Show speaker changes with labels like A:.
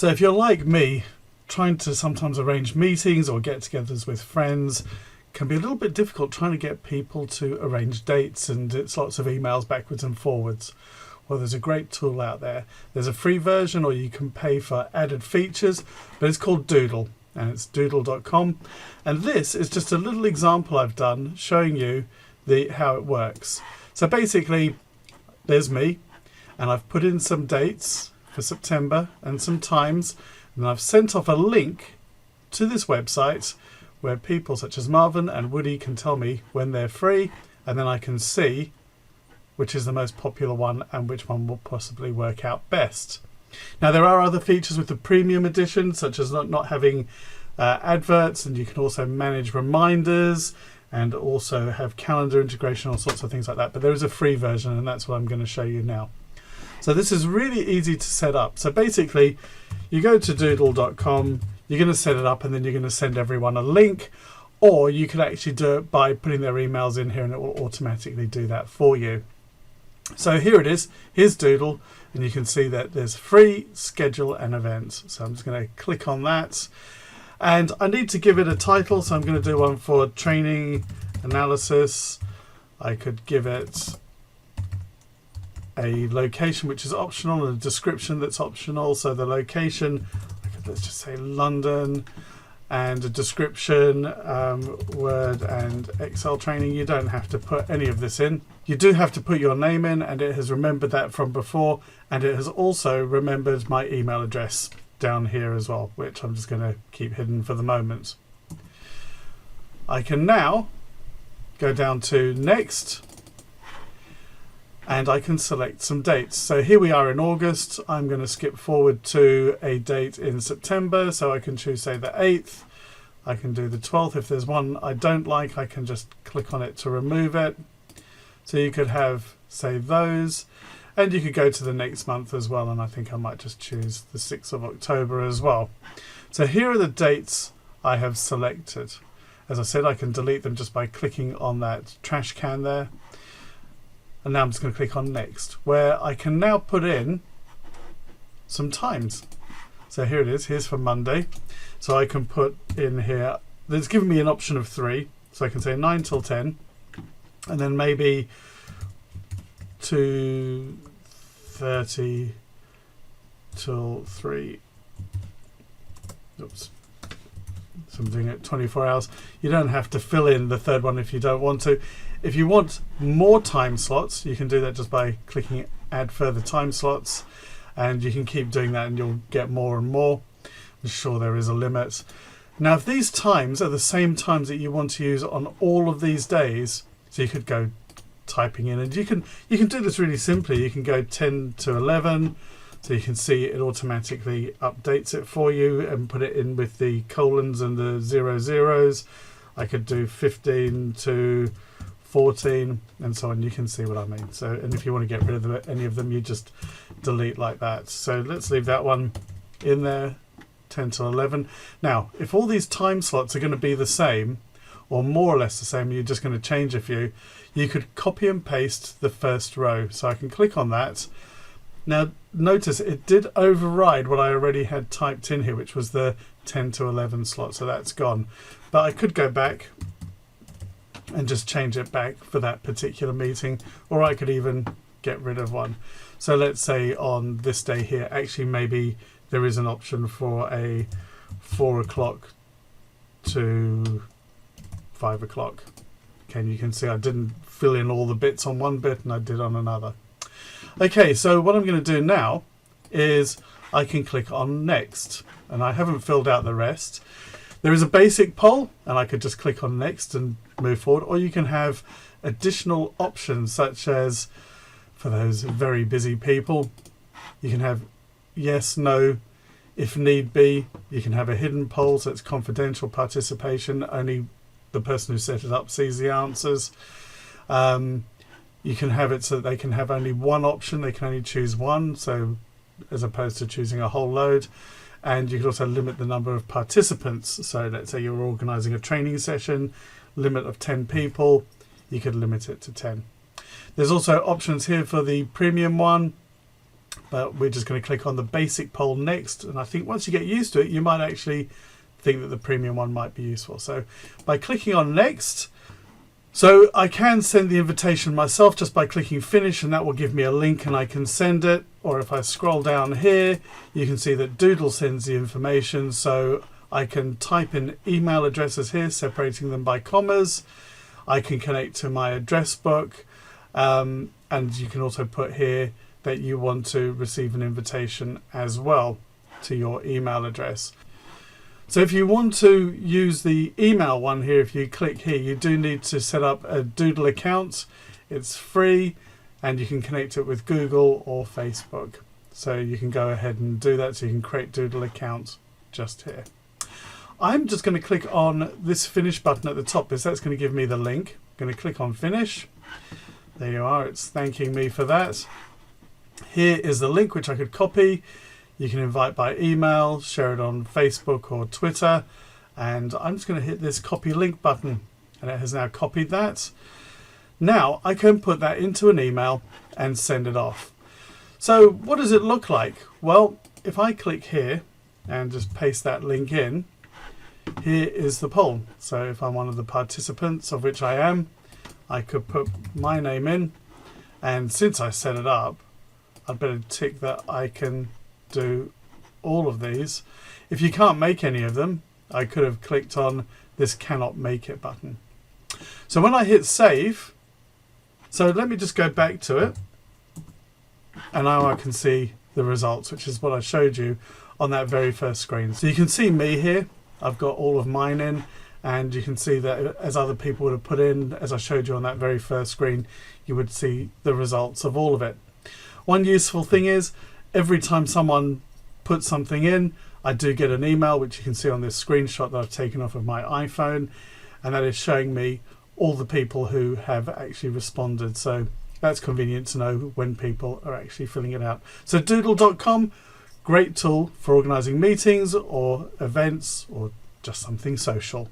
A: So if you're like me, trying to sometimes arrange meetings or get-togethers with friends can be a little bit difficult, trying to get people to arrange dates, and it's lots of emails backwards and forwards. Well, there's a great tool out there. There's a free version, or you can pay for added features, but it's called Doodle, and it's doodle.com. And this is just a little example I've done showing you how it works. So basically, there's me, and I've put in some dates for September and some times, and I've sent off a link to this website where people such as Marvin and Woody can tell me when they're free, and then I can see which is the most popular one and which one will possibly work out best. Now, there are other features with the premium edition, such as not having adverts, and you can also manage reminders and also have calendar integration, all sorts of things like that. But there is a free version, and that's what I'm going to show you now. So this is really easy to set up. So basically, you go to doodle.com, you're going to set it up, and then you're going to send everyone a link, or you can actually do it by putting their emails in here, and it will automatically do that for you. So here it is. Here's Doodle, and you can see that there's free, schedule, and events. So I'm just going to click on that, and I need to give it a title, so I'm going to do one for training analysis. I could give it a location, which is optional, and a description that's optional. So the location, let's just say London, and a description, Word and Excel training. You don't have to put any of this in. You do have to put your name in, and it has remembered that from before, and it has also remembered my email address down here as well, which I'm just going to keep hidden for the moment. I can now go down to Next, and I can select some dates. So here we are in August. I'm going to skip forward to a date in September, so I can choose, say, the 8th. I can do the 12th. If there's one I don't like, I can just click on it to remove it. So you could have, say, those, and you could go to the next month as well, and I think I might just choose the 6th of October as well. So here are the dates I have selected. As I said, I can delete them just by clicking on that trash can there. And now I'm just going to click on Next, where I can now put in some times. So here it is. Here's for Monday. So I can put in here, it's given me an option of 3. So I can say 9 till 10, and then maybe 2:30 till 3. Oops. So I'm doing it 24 hours. You don't have to fill in the third one if you don't want to. If you want more time slots, you can do that just by clicking Add Further Time Slots, and you can keep doing that and you'll get more and more. I'm sure there is a limit. Now, if these times are the same times that you want to use on all of these days, so you could go typing in, and you can do this really simply. You can go 10 to 11, so you can see it automatically updates it for you and put it in with the colons and the 00s. I could do 15 to 14 and so on. You can see what I mean. So, and if you want to get rid of any of them, you just delete like that. So let's leave that one in there, 10 to 11. Now, if all these time slots are going to be the same, or more or less the same, you're just going to change a few, you could copy and paste the first row. So I can click on that. Now, notice it did override what I already had typed in here, which was the 10 to 11 slot. So that's gone. But I could go back and just change it back for that particular meeting, or I could even get rid of one. So let's say on this day here, actually maybe there is an option for a 4 o'clock to 5 o'clock. Okay, you can see I didn't fill in all the bits on one bit and I did on another. Okay, so what I'm going to do now is I can click on Next, and I haven't filled out the rest. There is a basic poll, and I could just click on Next and move forward, or you can have additional options, such as for those very busy people, you can have yes, no, if need be. You can have a hidden poll, so it's confidential participation, only the person who set it up sees the answers. You can have it so that they can have only one option, they can only choose one, so as opposed to choosing a whole load. And you can also limit the number of participants. So let's say you're organising a training session, limit of 10 people, you could limit it to 10. There's also options here for the premium one. but we're just going to click on the basic poll next. And I think once you get used to it, you might actually think that the premium one might be useful. So by clicking on next, so I can send the invitation myself just by clicking finish, and that will give me a link and I can send it. Or if I scroll down here, you can see that Doodle sends the information. So I can type in email addresses here, separating them by commas. I can connect to my address book, and you can also put here that you want to receive an invitation as well to your email address. So if you want to use the email one here, if you click here, you do need to set up a Doodle account. It's free and you can connect it with Google or Facebook. So you can go ahead and do that. So you can create Doodle accounts just here. I'm just going to click on this finish button at the top because that's going to give me the link. I'm going to click on finish. There you are. It's thanking me for that. Here is the link which I could copy. You can invite by email, share it on Facebook or Twitter. And I'm just going to hit this copy link button and it has now copied that. Now I can put that into an email and send it off. So what does it look like? Well, if I click here and just paste that link in, here is the poll. So if I'm one of the participants, of which I am, I could put my name in. And since I set it up, I'd better tick that I can do all of these. If you can't make any of them, I could have clicked on this cannot make it button. So when I hit save, so let me just go back to it. And now I can see the results, which is what I showed you on that very first screen. So you can see me here. I've got all of mine in, and you can see that as other people would have put in, as I showed you on that very first screen, you would see the results of all of it. One useful thing is every time someone puts something in, I do get an email, which you can see on this screenshot that I've taken off of my iPhone, and that is showing me all the people who have actually responded. So that's convenient to know when people are actually filling it out. So doodle.com, great tool for organising meetings or events or just something social.